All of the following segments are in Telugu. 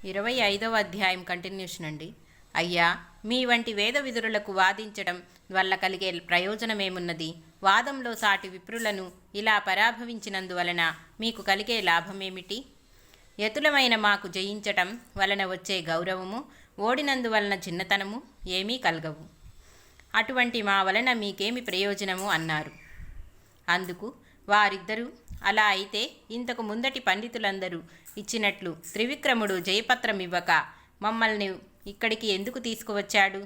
25వ అధ్యాయం కంటిన్యూషన్ అండి. అయ్యా, మీ వంటి వేద విదురులకు వాదించడం వల్ల కలిగే ప్రయోజనమేమున్నది? వాదంలో సాటి విప్రులను ఇలా పరాభవించినందువలన మీకు కలిగే లాభమేమిటి? యతులమైన మాకు జయించటం వలన వచ్చే గౌరవము, ఓడినందువలన చిన్నతనము ఏమీ కలగవు. అటువంటి మా వలన మీకేమి ప్రయోజనము అన్నారు. అందుకు వారిద్దరూ, అలా అయితే ఇంతకు ముందటి పండితులందరూ ఇచ్చినట్లు త్రివిక్రముడు జయపత్రం ఇవ్వక మమ్మల్ని ఇక్కడికి ఎందుకు తీసుకువచ్చాడు?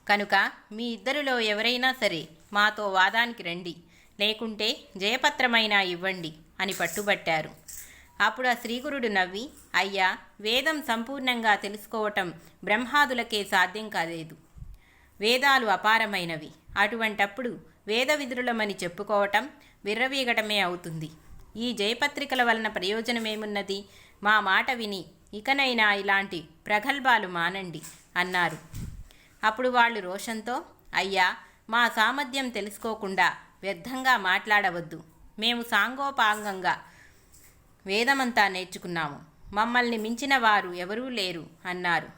కనుక మీ ఇద్దరిలో ఎవరైనా సరే మాతో వాదానికి రండి, లేకుంటే జయపత్రమైనా ఇవ్వండి అని పట్టుబట్టారు. అప్పుడు ఆ శ్రీగురుడు నవ్వి, అయ్యా, వేదం సంపూర్ణంగా తెలుసుకోవటం బ్రహ్మాదులకే సాధ్యం కాలేదు. వేదాలు అపారమైనవి. అటువంటప్పుడు వేద విదురులమని చెప్పుకోవటం విర్రవీగటమే అవుతుంది. ఈ జయపత్రికల వలన ప్రయోజనమేమున్నది? మా మాట విని ఇకనైనా ఇలాంటి ప్రగల్భాలు మానండి అన్నారు. అప్పుడు వాళ్ళు రోషంతో, అయ్యా, మా సామర్థ్యం తెలుసుకోకుండా వ్యర్థంగా మాట్లాడవద్దు. మేము సాంగోపాంగంగా వేదమంతా నేర్చుకున్నాము. మమ్మల్ని మించిన వారు ఎవరూ లేరు అన్నారు.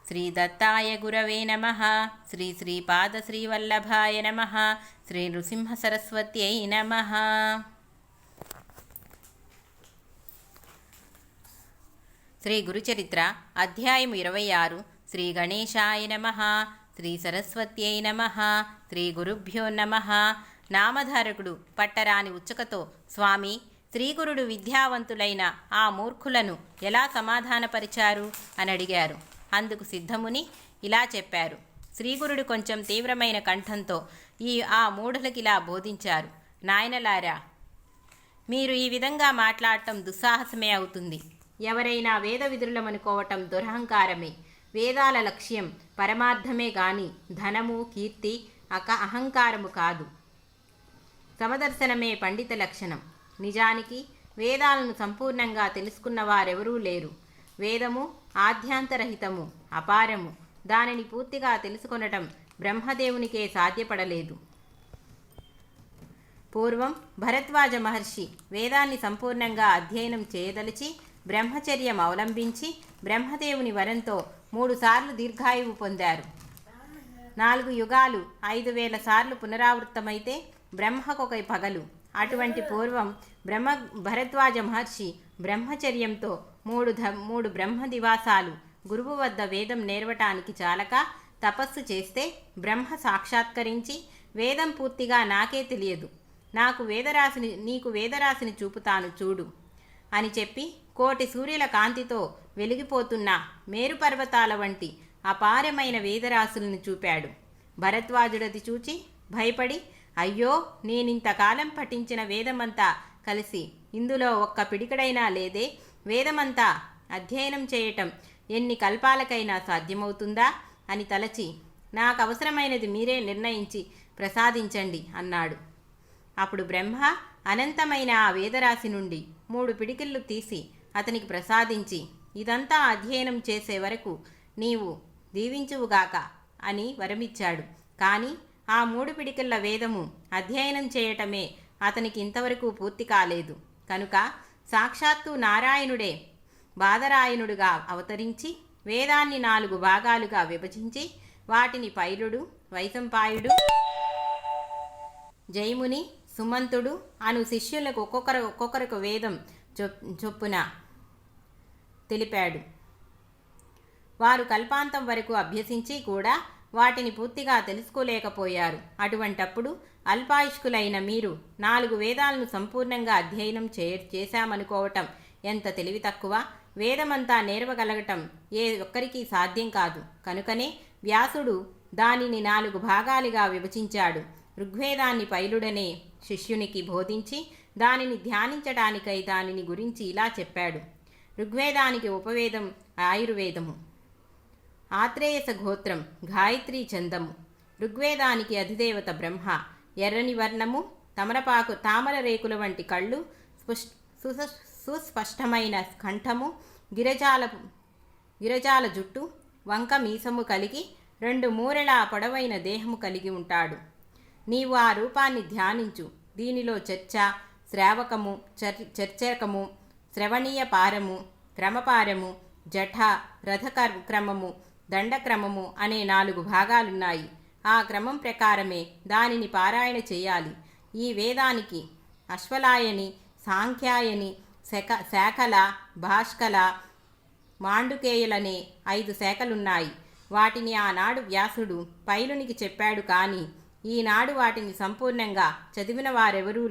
శ్రీ దత్తాయ గురవే నమః. శ్రీ శ్రీపాద శ్రీవల్లభాయ నమః. శ్రీ నృసింహ సరస్వత్యై నమః. శ్రీ గురుచరిత్ర అధ్యాయం 26. శ్రీ గణేశాయ నమః. శ్రీ సరస్వత్యై నమః. శ్రీ గురుభ్యో నమః. నామధారకుడు పట్టరాని ఉచ్చకతో, స్వామి, శ్రీగురుడు విద్యావంతులైన ఆ మూర్ఖులను ఎలా సమాధానపరిచారు అని అడిగారు. అందుకు సిద్ధముని ఇలా చెప్పారు. శ్రీగురుడు కొంచెం తీవ్రమైన కంఠంతో ఆ మూఢులకిలా బోధించారు. నాయనలారా, మీరు ఈ విధంగా మాట్లాడటం దుస్సాహసమే అవుతుంది. ఎవరైనా వేద విదురులమనుకోవటం దురహంకారమే. వేదాల లక్ష్యం పరమార్థమే గాని ధనము, కీర్తి, అహంకారము కాదు. సమదర్శనమే పండిత లక్షణం. నిజానికి వేదాలను సంపూర్ణంగా తెలుసుకున్న వారెవరూ లేరు. వేదము ఆద్యాంతరహితము, అపారము. దానిని పూర్తిగా తెలుసుకొనటం బ్రహ్మదేవునికే సాధ్యపడలేదు. పూర్వం భరద్వాజ మహర్షి వేదాన్ని సంపూర్ణంగా అధ్యయనం చేయదలిచి బ్రహ్మచర్యం అవలంబించి బ్రహ్మదేవుని వరంతో 3 సార్లు దీర్ఘాయువు పొందారు. 4 యుగాలు 5,000 సార్లు పునరావృత్తమైతే బ్రహ్మకొక పగలు. అటువంటి పూర్వం భరద్వాజ మహర్షి బ్రహ్మచర్యంతో 3 బ్రహ్మ దివాసాలు గురువు వద్ద వేదం నేర్వటానికి చాలక తపస్సు చేస్తే బ్రహ్మ సాక్షాత్కరించి, వేదం పూర్తిగా నాకే తెలియదు, నీకు వేదరాశిని చూపుతాను చూడు అని చెప్పి కోటి సూర్యుల కాంతితో వెలిగిపోతున్న మేరు పర్వతాల వంటి అపారమైన వేదరాశులను చూపాడు. భరద్వాజుడది చూచి భయపడి, అయ్యో, నేనింతకాలం పఠించిన వేదమంతా కలిసి ఇందులో ఒక్క పిడికడైనా లేదే. వేదమంతా అధ్యయనం చేయటం ఎన్ని కల్పాలకైనా సాధ్యమవుతుందా అని తలచి, నాకు అవసరమైనది మీరే నిర్ణయించి ప్రసాదించండి అన్నాడు. అప్పుడు బ్రహ్మ అనంతమైన ఆ వేదరాశి నుండి 3 పిడికిళ్ళు తీసి అతనికి ప్రసాదించి, ఇదంతా అధ్యయనం చేసే వరకు నీవు దీవించువుగాక అని వరమిచ్చాడు. కానీ ఆ 3 పిడికిళ్ళ వేదము అధ్యయనం చేయటమే అతనికి ఇంతవరకు పూర్తి కాలేదు. కనుక సాక్షాత్తు నారాయణుడే బాదరాయణుడుగా అవతరించి వేదాన్ని 4 భాగాలుగా విభజించి వాటిని పైలుడు, వైశంపాయుడు, జైముని, సుమంతుడు అను శిష్యులకు ఒక్కొక్కరికి వేదం చొప్పున తెలిపాడు. వారు కల్పాంతం వరకు అభ్యసించి కూడా వాటిని పూర్తిగా తెలుసుకోలేకపోయారు. అటువంటప్పుడు అల్పాయుష్కులైన మీరు 4 వేదాలను సంపూర్ణంగా అధ్యయనం చేశామనుకోవటం ఎంత తెలివి తక్కువ. వేదమంతా నేర్వగలగటం ఏ ఒక్కరికి సాధ్యం కాదు. కనుకనే వ్యాసుడు దానిని 4 భాగాలుగా విభజించాడు. ఋగ్వేదాన్ని పైలుడనే శిష్యునికి బోధించి దానిని ధ్యానించడానికై దానిని గురించి ఇలా చెప్పాడు. ఋగ్వేదానికి ఉపవేదం ఆయుర్వేదము, ఆత్రేయస గోత్రం గాయత్రీ ఛందము. ఋగ్వేదానికి అధిదేవత బ్రహ్మ, ఎర్రని వర్ణము, తామర రేకుల వంటి కళ్ళు, సుస్పష్టమైన కంఠము, గిరజాల జుట్టు, వంక మీసము కలిగి 2 మూరెల పొడవైన దేహము కలిగి ఉంటాడు. నీవు ఆ రూపాన్ని ధ్యానించు. దీనిలో చర్చ, శ్రావకము, చర్చకము, శ్రవణీయ పారము, క్రమపారము, జఠ, రథక్రమము, దండక్రమము అనే 4 భాగాలున్నాయి. ఆ క్రమం ప్రకారమే దానిని పారాయణ చేయాలి. ఈ వేదానికి అశ్వలాయని, సాంఖ్యాయని, శాఖల, భాష్కల, మాండుకేయులనే 5 శాఖలున్నాయి. వాటిని ఆనాడు వ్యాసుడు పైలునికి చెప్పాడు. కానీ ఈనాడు వాటిని సంపూర్ణంగా చదివిన వారెవరు?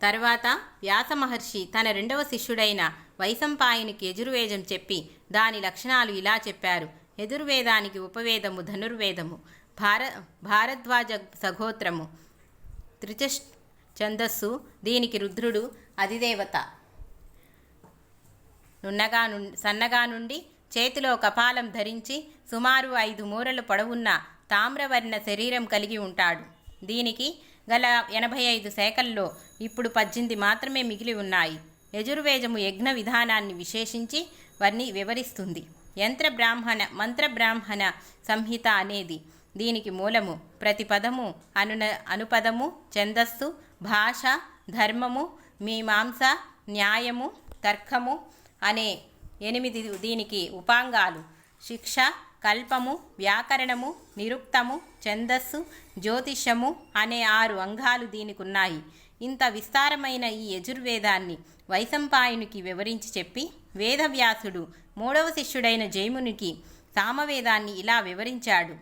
తర్వాత వ్యాస మహర్షి తన 2వ శిష్యుడైన వైశంపాయనికి యజుర్వేదం చెప్పి దాని లక్షణాలు ఇలా చెప్పారు. యజుర్వేదానికి ఉపవేదము ధనుర్వేదము, భారద్వాజ సగోత్రము, ఛందస్సు, దీనికి రుద్రుడు అధిదేవత. సన్నగా నుండి చేతిలో కపాలం ధరించి సుమారు 5 మూరలు పొడవున్న తామ్రవర్ణ శరీరం కలిగి ఉంటాడు. దీనికి గల 85 శాఖల్లో ఇప్పుడు 18 మాత్రమే మిగిలి ఉన్నాయి. యజుర్వేదము యజ్ఞ విధానాన్ని విశేషించి వివరిస్తుంది. మంత్రబ్రాహ్మణ సంహిత అనేది దీనికి మూలము. ప్రతి పదము, అనుపదము, ఛందస్సు, భాష, ధర్మము, మీమాంస, న్యాయము, తర్కము అనే 8 దీనికి ఉపాంగాలు. శిక్ష, కల్పము, వ్యాకరణము, నిరుక్తము, ఛందస్సు, జ్యోతిషము అనే 6 అంగాలు దీనికున్నాయి. ఇంత విస్తారమైన ఈ యజుర్వేదాన్ని వైశంపాయనునికి వివరించి చెప్పి వేదవ్యాసుడు 3వ శిష్యుడైన జైమునికి సామవేదాన్ని ఇలా వివరించాడు.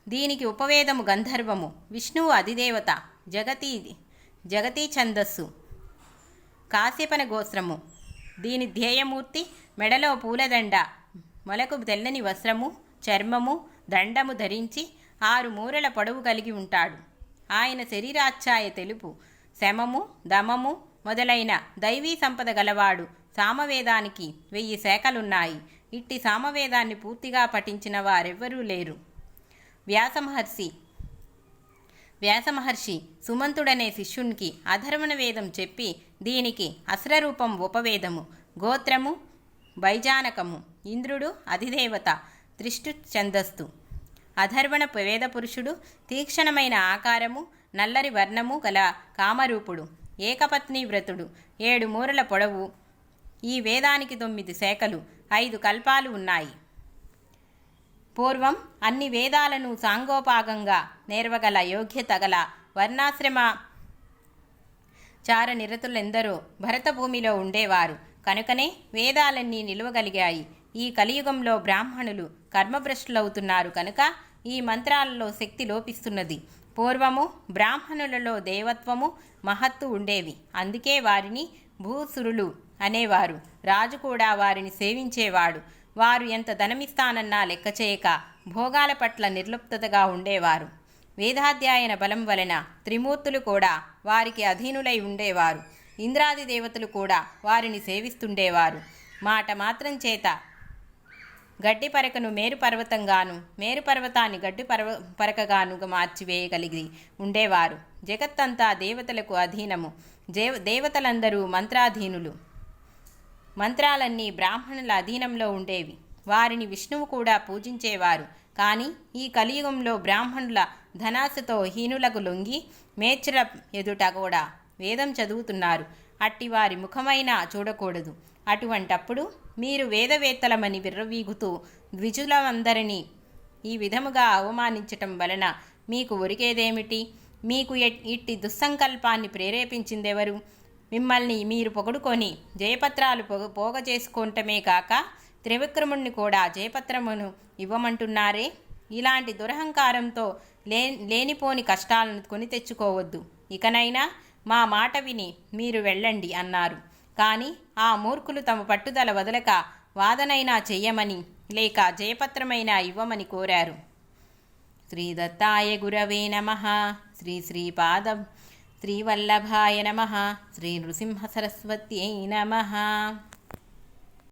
దీనికి ఉపవేదము గంధర్వము, విష్ణువు అధిదేవత, జగతి ఛందస్సు, కాశ్యపన గోత్రము. దీని ధ్యేయమూర్తి మెడలో పూలదండ, మొలకు తెల్లని వస్త్రము, చర్మము, దండము ధరించి 6 మూరల పొడవు కలిగి ఉంటాడు. ఆయన శరీరాచ్ఛాయ తెలుపు, శమము, దమము మొదలైన దైవీ సంపద గలవాడు. సామవేదానికి 1000 శాఖలున్నాయి. ఇట్టి సామవేదాన్ని పూర్తిగా పఠించిన వారెవ్వరూ లేరు. వ్యాసమహర్షి సుమంతుడనే శిష్యునికి అధర్వణ వేదం చెప్పి దీనికి అస్రరూపం ఉపవేదము, గోత్రము వైజానకము, ఇంద్రుడు అధిదేవత, ఛందస్సు. అధర్వణ వేదపురుషుడు తీక్షణమైన ఆకారము, నల్లరి వర్ణము గల కామరూపుడు, ఏకపత్ని వ్రతుడు, 7 మూరల పొడవు. ఈ వేదానికి 9 శాఖలు, 5 కల్పాలు ఉన్నాయి. పూర్వం అన్ని వేదాలను సాంగోపాగంగా నేర్వగల యోగ్యత గల వర్ణాశ్రమ చార నిరతులెందరో భరతభూమిలో ఉండేవారు. కనుకనే వేదాలన్నీ నిలువగలిగాయి. ఈ కలియుగంలో బ్రాహ్మణులు కర్మభ్రష్టులవుతున్నారు కనుక ఈ మంత్రాలలో శక్తి లోపిస్తున్నది. పూర్వము బ్రాహ్మణులలో దేవత్వము, మహత్తు ఉండేవి. అందుకే వారిని భూసురులు అనేవారు. రాజు కూడా వారిని సేవించేవాడు. వారు ఎంత ధనమిస్తానన్నా లెక్క చేయక భోగాల పట్ల నిర్లిప్తతగా ఉండేవారు. వేదాధ్యాయన బలం వలన త్రిమూర్తులు కూడా వారికి అధీనులై ఉండేవారు. ఇంద్రాది దేవతలు కూడా వారిని సేవిస్తుండేవారు. మాట మాత్రం చేత గడ్డి పరకను మేరు పర్వతంగాను, మేరు పర్వతాన్ని గడ్డి పరకగాను మార్చివేయగలిగి ఉండేవారు. జగత్తంతా దేవతలకు అధీనము. దేవతలందరూ మంత్రాధీనులు. మంత్రాలన్నీ బ్రాహ్మణుల అధీనంలో ఉండేవి. వారిని విష్ణువు కూడా పూజించేవారు. కానీ ఈ కలియుగంలో బ్రాహ్మణుల ధనాశతో హీనులకు లొంగి మేచ్చుల ఎదుట కూడా వేదం చదువుతున్నారు. అట్టి వారి ముఖమైనా చూడకూడదు. అటువంటప్పుడు మీరు వేదవేత్తలమని విర్రవీగుతూ ద్విజులందరినీ ఈ విధముగా అవమానించటం వలన మీకు ఒరిగేదేమిటి? మీకు ఇట్టి దుస్సంకల్పాన్ని ప్రేరేపించిందెవరు? మిమ్మల్ని మీరు పొగడుకొని జయపత్రాలు పోగ చేసుకోవటమే కాక త్రివిక్రముణ్ణి కూడా జయపత్రమును ఇవ్వమంటున్నారే. ఇలాంటి దురహంకారంతో లేనిపోని కష్టాలను కొని తెచ్చుకోవద్దు. ఇకనైనా మా మాట విని మీరు వెళ్ళండి అన్నారు. కానీ ఆ మూర్ఖులు తమ పట్టుదల వదలక వాదనైనా చెయ్యమని లేక జయపత్రమైనా ఇవ్వమని కోరారు. శ్రీదత్తాయ గురవే నమః. శ్రీపాదం శ్రీవల్లభాయ నమః. శ్రీ నృసింహ సరస్వత్యై నమః.